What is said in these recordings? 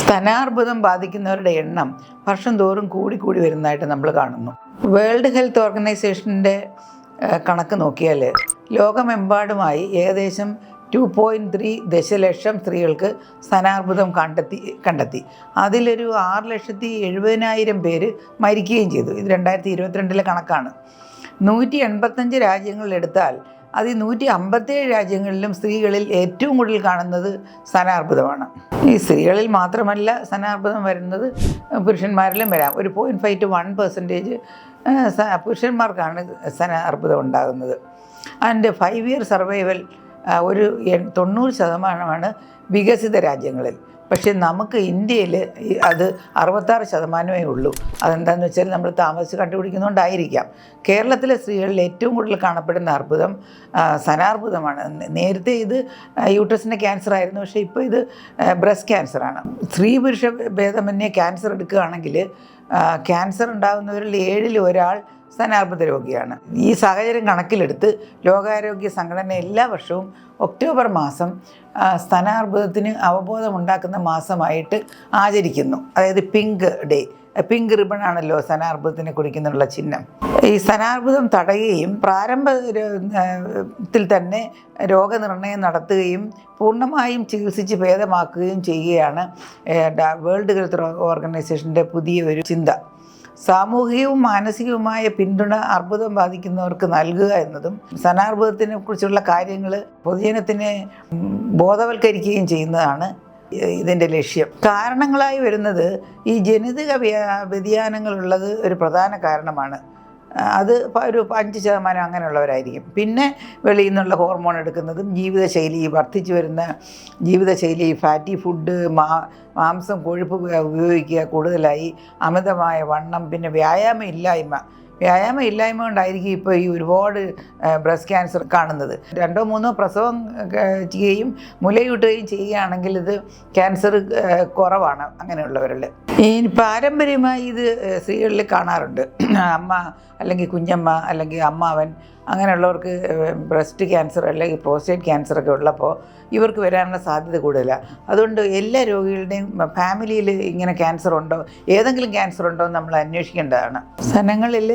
സ്തനാർബുദം ബാധിക്കുന്നവരുടെ എണ്ണം വർഷം തോറും കൂടി വരുന്നതായിട്ട് നമ്മൾ കാണുന്നു. വേൾഡ് ഹെൽത്ത് ഓർഗനൈസേഷൻ്റെ കണക്ക് നോക്കിയാൽ ലോകമെമ്പാടുമായി ഏകദേശം 2.3 ദശലക്ഷം സ്ത്രീകൾക്ക് സ്തനാർബുദം കണ്ടെത്തി. അതിലൊരു 6,70,000 പേര് മരിക്കുകയും ചെയ്തു. ഇത് 2022 കണക്കാണ്. 185 രാജ്യങ്ങളിലെടുത്താൽ അതിൽ 157 രാജ്യങ്ങളിലും സ്ത്രീകളിൽ ഏറ്റവും കൂടുതൽ കാണുന്നത് സ്തനാർബുദമാണ്. ഈ സ്ത്രീകളിൽ മാത്രമല്ല സ്തനാർബുദം വരുന്നത്, പുരുഷന്മാരിലും വരാം. ഒരു 0.5 to 1% പുരുഷന്മാർക്കാണ് സ്തനാർബുദം ഉണ്ടാകുന്നത്. അതിൻ്റെ 5 year സർവൈവൽ ഒരു 90% വികസിത രാജ്യങ്ങളിൽ. പക്ഷേ നമുക്ക് ഇന്ത്യയിൽ അത് 66% ഉള്ളൂ. അതെന്താണെന്ന് വെച്ചാൽ നമ്മൾ താമസിച്ച് കണ്ടുപിടിക്കുന്നതുകൊണ്ടായിരിക്കാം. കേരളത്തിലെ സ്ത്രീകളിൽ ഏറ്റവും കൂടുതൽ കാണപ്പെടുന്ന അർബുദം സ്തനാർബുദമാണ്. നേരത്തെ ഇത് യൂട്രസിൻ്റെ ക്യാൻസർ ആയിരുന്നു, പക്ഷേ ഇപ്പോൾ ഇത് ബ്രസ്റ്റ് ക്യാൻസറാണ്. സ്ത്രീ പുരുഷ ഭേദമന്യേ ക്യാൻസർ എടുക്കുകയാണെങ്കിൽ ക്യാൻസർ ഉണ്ടാകുന്നവരിൽ 7-ൽ 1 സ്തനാർബുദ രോഗിയാണ്. ഈ സാഹചര്യം കണക്കിലെടുത്ത് ലോകാരോഗ്യ സംഘടന എല്ലാ വർഷവും ഒക്ടോബർ മാസം സ്തനാർബുദത്തിന് അവബോധമുണ്ടാക്കുന്ന മാസമായിട്ട് ആചരിക്കുന്നു. അതായത് പിങ്ക് ഡേ. പിങ്ക് റിബണാണല്ലോ സ്തനാർബുദത്തിനെ കുറിക്കുന്നുള്ള ചിഹ്നം. ഈ സ്തനാർബുദം തടയുകയും പ്രാരംഭത്തിൽ തന്നെ രോഗനിർണയം നടത്തുകയും പൂർണ്ണമായും ചികിത്സിച്ച് ഭേദമാക്കുകയും ചെയ്യുകയാണ് വേൾഡ് ഹെൽത്ത് ഓർഗനൈസേഷൻ്റെ പുതിയ ഒരു ചിന്ത. സാമൂഹികവും മാനസികവുമായ പിന്തുണ അർബുദം ബാധിക്കുന്നവർക്ക് നൽകുക എന്നതും സ്തനാർബുദത്തിനെ കുറിച്ചുള്ള കാര്യങ്ങൾ പൊതുജനത്തിനെ ബോധവൽക്കരിക്കുകയും ചെയ്യുന്നതാണ് ഇതിൻ്റെ ലക്ഷ്യം. കാരണങ്ങളായി വരുന്നത് ഈ ജനിതക വ്യതിയാനങ്ങളുള്ളത് ഒരു പ്രധാന കാരണമാണ്. അത് ഒരു 5% അങ്ങനെയുള്ളവരായിരിക്കും. പിന്നെ വെളിയിൽ നിന്നുള്ള ഹോർമോൺ എടുക്കുന്നതും ജീവിതശൈലി, വർദ്ധിച്ചു വരുന്ന ജീവിതശൈലി, ഫാറ്റി ഫുഡ്, മാംസം, കൊഴുപ്പ് ഉപയോഗിക്കുക കൂടുതലായി, അമിതമായ വണ്ണം, പിന്നെ വ്യായാമം ഇല്ലായ്മ കൊണ്ടായിരിക്കും ഇപ്പോൾ ഈ ഒരുപാട് ബ്രസ്റ്റ് ക്യാൻസർ കാണുന്നത്. 2-3 പ്രസവം ചെയ്യുകയും മുലയൂട്ടുകയും ചെയ്യുകയാണെങ്കിൽ ഇത് ക്യാൻസർ കുറവാണ് അങ്ങനെയുള്ളവരിൽ. ഈ പാരമ്പര്യമായി ഇത് സ്ത്രീകളിൽ കാണാറുണ്ട്. അമ്മ അല്ലെങ്കിൽ കുഞ്ഞമ്മ അല്ലെങ്കിൽ അമ്മാവൻ അങ്ങനെയുള്ളവർക്ക് ബ്രസ്റ്റ് ക്യാൻസർ അല്ലെങ്കിൽ പ്രോസ്റ്റേറ്റ് ക്യാൻസറൊക്കെ ഉള്ളപ്പോൾ ഇവർക്ക് വരാനുള്ള സാധ്യത കൂടുതലാണ്. അതുകൊണ്ട് എല്ലാ രോഗികളുടെയും ഫാമിലിയിൽ ഇങ്ങനെ ക്യാൻസർ ഉണ്ടോ, ഏതെങ്കിലും ക്യാൻസർ ഉണ്ടോ എന്ന് നമ്മൾ അന്വേഷിക്കേണ്ടതാണ്. സ്തനങ്ങളിൽ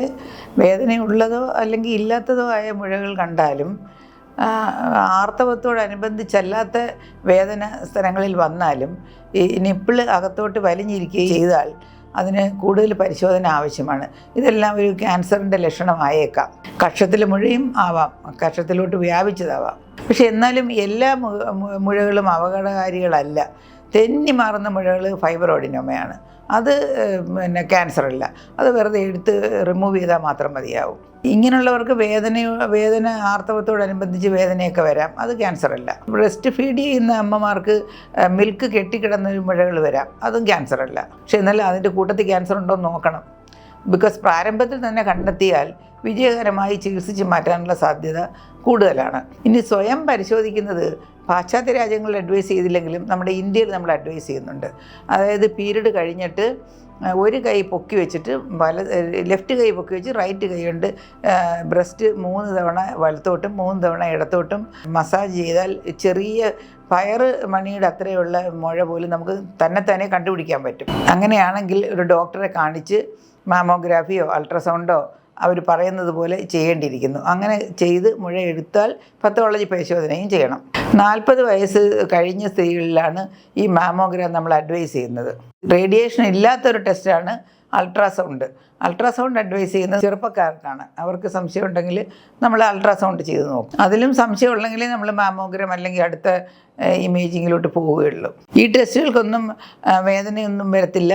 വേദനയുള്ളതോ അല്ലെങ്കിൽ ഇല്ലാത്തതോ ആയ മുഴകൾ കണ്ടാലും ആർത്തവത്തോടനുബന്ധിച്ചല്ലാത്ത വേദന സ്തനങ്ങളിൽ വന്നാലും ഈ നിപ്പിള് അകത്തോട്ട് വലിഞ്ഞിരിക്കുകയും ചെയ്താൽ അതിന് കൂടുതൽ പരിശോധന ആവശ്യമാണ്. ഇതെല്ലാം ഒരു ക്യാൻസറിൻ്റെ ലക്ഷണമായേക്കാം. കക്ഷത്തിൽ മുഴയും ആവാം, കക്ഷത്തിലോട്ട് വ്യാപിച്ചതാവാം. പക്ഷെ എന്നാലും എല്ലാ മുഴകളും അപകടകാരികളല്ല. തെന്നി മാറുന്ന മുഴകൾ ഫൈബ്രോയിഡിനോമയാണ്. അത് പിന്നെ ക്യാൻസറല്ല. അത് വെറുതെ എടുത്ത് റിമൂവ് ചെയ്താൽ മാത്രം മതിയാവും. ഇങ്ങനെയുള്ളവർക്ക് വേദന ആർത്തവത്തോടനുബന്ധിച്ച് വേദനയൊക്കെ വരാം. അത് ക്യാൻസറല്ല. ബ്രസ്റ്റ് ഫീഡ് ചെയ്യുന്ന അമ്മമാർക്ക് മിൽക്ക് കെട്ടിക്കിടന്ന മുഴകൾ വരാം. അതും ക്യാൻസറല്ല. പക്ഷെ എന്നാലും അതിൻ്റെ കൂട്ടത്തിൽ ക്യാൻസർ ഉണ്ടോ എന്ന് നോക്കണം. ബിക്കോസ് പ്രാരംഭത്തിൽ തന്നെ കണ്ടെത്തിയാൽ വിജയകരമായി ചികിത്സിച്ച് മാറ്റാനുള്ള സാധ്യത കൂടുതലാണ്. ഇനി സ്വയം പരിശോധിക്കുന്നത് പാശ്ചാത്യ രാജ്യങ്ങളിൽ അഡ്വൈസ് ചെയ്തില്ലെങ്കിലും നമ്മുടെ ഇന്ത്യയിൽ നമ്മൾ അഡ്വൈസ് ചെയ്യുന്നുണ്ട്. അതായത് പീരീഡ് കഴിഞ്ഞിട്ട് ഒരു കൈ പൊക്കി വെച്ചിട്ട് ലെഫ്റ്റ് കൈ പൊക്കി വെച്ച് റൈറ്റ് കൈ കൊണ്ട് ബ്രസ്റ്റ് 3 തവണ വലത്തോട്ടും 3 തവണ ഇടത്തോട്ടും മസാജ് ചെയ്താൽ ചെറിയ പയർ മണിയുടെ അത്രയുള്ള മുഴ പോലും നമുക്ക് തന്നെ കണ്ടുപിടിക്കാൻ പറ്റും. അങ്ങനെയാണെങ്കിൽ ഒരു ഡോക്ടറെ കാണിച്ച് മാമോഗ്രാഫിയോ അൾട്രാസൗണ്ടോ അവർ പറയുന്നത് പോലെ ചെയ്യേണ്ടിയിരിക്കുന്നു. അങ്ങനെ ചെയ്ത് മുഴ എടുത്താൽ പത്തോളജി പരിശോധനയും ചെയ്യണം. 40 വയസ്സ് കഴിഞ്ഞ സ്ത്രീകളിലാണ് ഈ മാമോഗ്രാം നമ്മൾ അഡ്വൈസ് ചെയ്യുന്നത്. റേഡിയേഷൻ ഇല്ലാത്തൊരു ടെസ്റ്റാണ് അൾട്രാസൗണ്ട് അഡ്വൈസ് ചെയ്യുന്നത് ചെറുപ്പക്കാർക്കാണ്. അവർക്ക് സംശയം ഉണ്ടെങ്കിൽ നമ്മൾ അൾട്രാസൗണ്ട് ചെയ്ത് നോക്കും. അതിലും സംശയം ഉണ്ടെങ്കിൽ നമ്മൾ മാമോഗ്രാം അല്ലെങ്കിൽ അടുത്ത ഇമേജിങ്ങിലോട്ട് പോവുകയുള്ളൂ. ഈ ടെസ്റ്റുകൾക്കൊന്നും വേദനയൊന്നും വരത്തില്ല,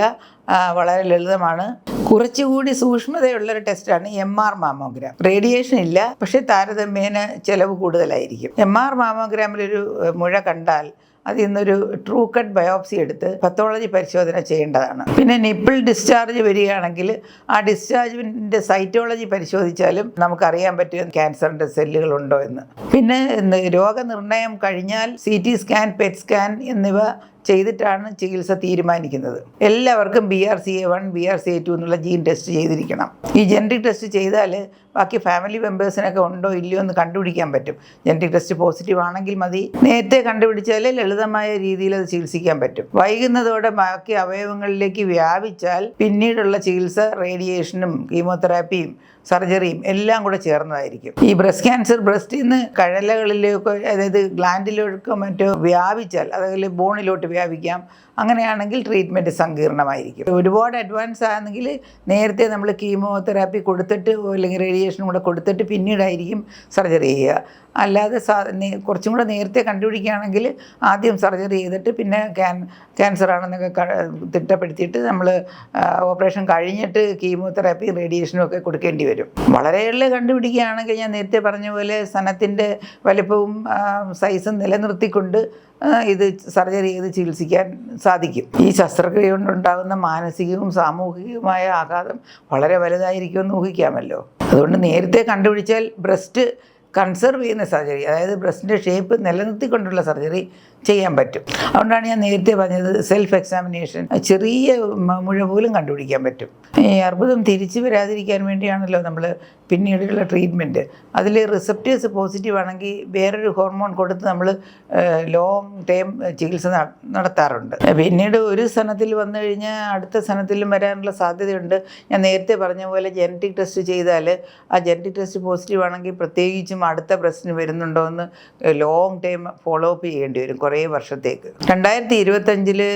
വളരെ ലളിതമാണ്. കുറച്ചുകൂടി സൂക്ഷ്മതയുള്ളൊരു ടെസ്റ്റാണ് MR മാമോഗ്രാം. റേഡിയേഷൻ ഇല്ല, പക്ഷേ താരതമ്യേന ചിലവ് കൂടുതലായിരിക്കും. MR മാമോഗ്രാമിലൊരു മുഴ കണ്ടാൽ അതിൽ നിന്നൊരു ട്രൂ കട്ട് ബയോപ്സി എടുത്ത് പത്തോളജി പരിശോധന ചെയ്യേണ്ടതാണ്. പിന്നെ നിപ്പിൾ ഡിസ്ചാർജ് വരികയാണെങ്കിൽ ആ ഡിസ്ചാർജിൻ്റെ സൈറ്റോളജി പരിശോധിച്ചാലും നമുക്കറിയാൻ പറ്റും ക്യാൻസറിൻ്റെ സെല്ലുകളുണ്ടോ എന്ന്. പിന്നെ രോഗനിർണയം കഴിഞ്ഞാൽ CT സ്കാൻ, PET സ്കാൻ എന്നിവ ചെയ്തിട്ടാണ് ചികിത്സ തീരുമാനിക്കുന്നത്. എല്ലാവർക്കും BRCA1 BRCA2 എന്നുള്ള ജീൻ ടെസ്റ്റ് ചെയ്തിരിക്കണം. ഈ ജനറ്റിക് ടെസ്റ്റ് ചെയ്താൽ ബാക്കി ഫാമിലി മെമ്പേഴ്സിനൊക്കെ ഉണ്ടോ ഇല്ലയോ എന്ന് കണ്ടുപിടിക്കാൻ പറ്റും. ജനറ്റിക് ടെസ്റ്റ് പോസിറ്റീവ് ആണെങ്കിൽ മതി. നേരത്തെ കണ്ടുപിടിച്ചാൽ ലളിതമായ രീതിയിൽ അത് ചികിത്സിക്കാൻ പറ്റും. വൈകുന്നതോടെ ബാക്കി അവയവങ്ങളിലേക്ക് വ്യാപിച്ചാൽ പിന്നീടുള്ള ചികിത്സ റേഡിയേഷനും കീമോതെറാപ്പിയും സർജറിയും എല്ലാം കൂടെ ചേർന്നതായിരിക്കും. ഈ ബ്രസ്റ്റ് ക്യാൻസർ ബ്രസ്റ്റിൽ നിന്ന് കഴലകളിലേക്കോ അതായത് ഗ്ലാൻഡിലേക്കോ മറ്റോ വ്യാപിച്ചാൽ അതായത് ബോണിലോട്ട് വ്യാപിക്കാം. അങ്ങനെയാണെങ്കിൽ ട്രീറ്റ്മെൻറ്റ് സങ്കീർണമായിരിക്കും. ഒരുപാട് അഡ്വാൻസ് ആണെങ്കിൽ നേരത്തെ നമ്മൾ കീമോതെറാപ്പി കൊടുത്തിട്ട് അല്ലെങ്കിൽ റേഡിയേഷനും കൂടെ കൊടുത്തിട്ട് പിന്നീടായിരിക്കും സർജറി ചെയ്യുക. അല്ലാതെ കുറച്ചും കൂടെ നേരത്തെ കണ്ടുപിടിക്കുകയാണെങ്കിൽ ആദ്യം സർജറി ചെയ്തിട്ട് പിന്നെ ക്യാൻസർ ആണെന്നൊക്കെ തിട്ടപ്പെടുത്തിയിട്ട് നമ്മൾ ഓപ്പറേഷൻ കഴിഞ്ഞിട്ട് കീമോതെറാപ്പി റേഡിയേഷനും ഒക്കെ കൊടുക്കേണ്ടി വരും. വളരെ എളുപ്പം കണ്ടുപിടിക്കുകയാണെങ്കിൽ ഞാൻ നേരത്തെ പറഞ്ഞ പോലെ സ്തനത്തിൻ്റെ വലിപ്പവും സൈസും നിലനിർത്തിക്കൊണ്ട് ഇത് സർജറി ചെയ്ത് ചികിത്സിക്കാൻ സാധിക്കും. ഈ ശസ്ത്രക്രിയ കൊണ്ടുണ്ടാകുന്ന മാനസികവും സാമൂഹികവുമായ ആഘാതം വളരെ വലുതായിരിക്കുമെന്ന് ഊഹിക്കാമല്ലോ. അതുകൊണ്ട് നേരത്തെ കണ്ടുപിടിച്ചാൽ ബ്രസ്റ്റ് കൺസർവ് ചെയ്യുന്ന സർജറി, അതായത് ബ്രസ്റ്റിൻ്റെ ഷേപ്പ് നിലനിർത്തിക്കൊണ്ടുള്ള സർജറി ചെയ്യാൻ പറ്റും. അതുകൊണ്ടാണ് ഞാൻ നേരത്തെ പറഞ്ഞത് സെൽഫ് എക്സാമിനേഷൻ ചെറിയ മുഴ പോലും കണ്ടുപിടിക്കാൻ പറ്റും. ഈ അർബുദം തിരിച്ചു വരാതിരിക്കാൻ വേണ്ടിയാണല്ലോ നമ്മൾ പിന്നീടുള്ള ട്രീറ്റ്മെൻറ്റ്. അതിൽ റിസപ്റ്റേഴ്സ് പോസിറ്റീവ് ആണെങ്കിൽ വേറൊരു ഹോർമോൺ കൊടുത്ത് നമ്മൾ ലോങ് ടൈം ചികിത്സ നടത്താറുണ്ട്. പിന്നീട് ഒരു സ്ഥലത്തിൽ വന്നു കഴിഞ്ഞാൽ അടുത്ത സ്ഥലത്തിലും വരാനുള്ള സാധ്യതയുണ്ട്. ഞാൻ നേരത്തെ പറഞ്ഞ പോലെ ജനറ്റിക് ടെസ്റ്റ് ചെയ്താൽ ആ ജനറ്റിക് ടെസ്റ്റ് പോസിറ്റീവ് ആണെങ്കിൽ പ്രത്യേകിച്ചും അടുത്ത പ്രശ്നം വരുന്നുണ്ടോ എന്ന് ലോങ് ടൈം ഫോളോ അപ്പ് ചെയ്യേണ്ടി വരും, കുറേ വർഷത്തേക്ക്. 2025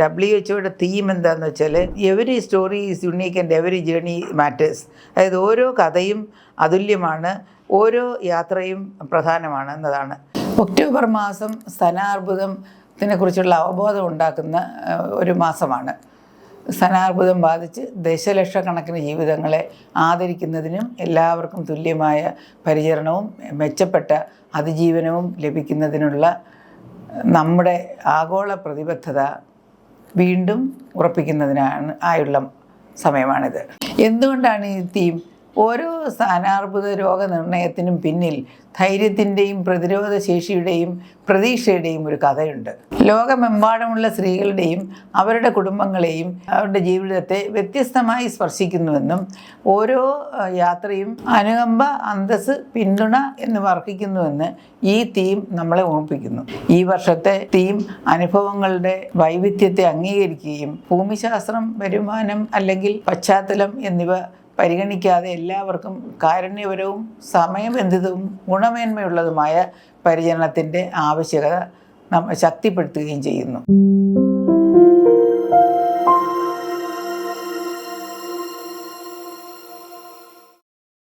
WHO തീം എന്താണെന്ന് വെച്ചാൽ every story is unique and every journey matters. അതായത് ഓരോ കഥയും അതുല്യമാണ്, ഓരോ യാത്രയും പ്രധാനമാണ് എന്നതാണ്. ഒക്ടോബർ മാസം സ്തനാർബുദത്തിനെ കുറിച്ചുള്ള അവബോധം ഉണ്ടാക്കുന്ന ഒരു മാസമാണ്. സ്തനാർബുദം ബാധിച്ച് ദശലക്ഷക്കണക്കിന് ജീവിതങ്ങളെ ആദരിക്കുന്നതിനും എല്ലാവർക്കും തുല്യമായ പരിചരണവും മെച്ചപ്പെട്ട അതിജീവനവും ലഭിക്കുന്നതിനുള്ള നമ്മുടെ ആഗോള പ്രതിബദ്ധത വീണ്ടും ഉറപ്പിക്കുന്നതിനായുള്ള സമയമാണിത്. എന്തുകൊണ്ടാണ് ഈ തീം? ഓരോ സ്തനാർബുദ രോഗനിർണയത്തിനും പിന്നിൽ ധൈര്യത്തിൻ്റെയും പ്രതിരോധ ശേഷിയുടെയും പ്രതീക്ഷയുടെയും ഒരു കഥയുണ്ട്. ലോകമെമ്പാടുമുള്ള സ്ത്രീകളുടെയും അവരുടെ കുടുംബങ്ങളെയും അവരുടെ ജീവിതത്തെ വ്യത്യസ്തമായി സ്പർശിക്കുന്നുവെന്നും ഓരോ യാത്രയും അനുകമ്പ, അന്തസ്സ്, പിന്തുണ എന്നിവ അർഹിക്കുന്നുവെന്ന് ഈ തീം നമ്മളെ ഓർമ്മിപ്പിക്കുന്നു. ഈ വർഷത്തെ തീം അനുഭവങ്ങളുടെ വൈവിധ്യത്തെ അംഗീകരിക്കുകയും ഭൂമിശാസ്ത്രം, വരുമാനം അല്ലെങ്കിൽ പശ്ചാത്തലം എന്നിവ പരിഗണിക്കാതെ എല്ലാവർക്കും കാരുണ്യപരവും സമയബന്ധിതവും ഗുണമേന്മയുള്ളതുമായ പരിചരണത്തിൻ്റെ ആവശ്യകത ശക്തിപ്പെടുത്തുകയും ചെയ്യുന്നു.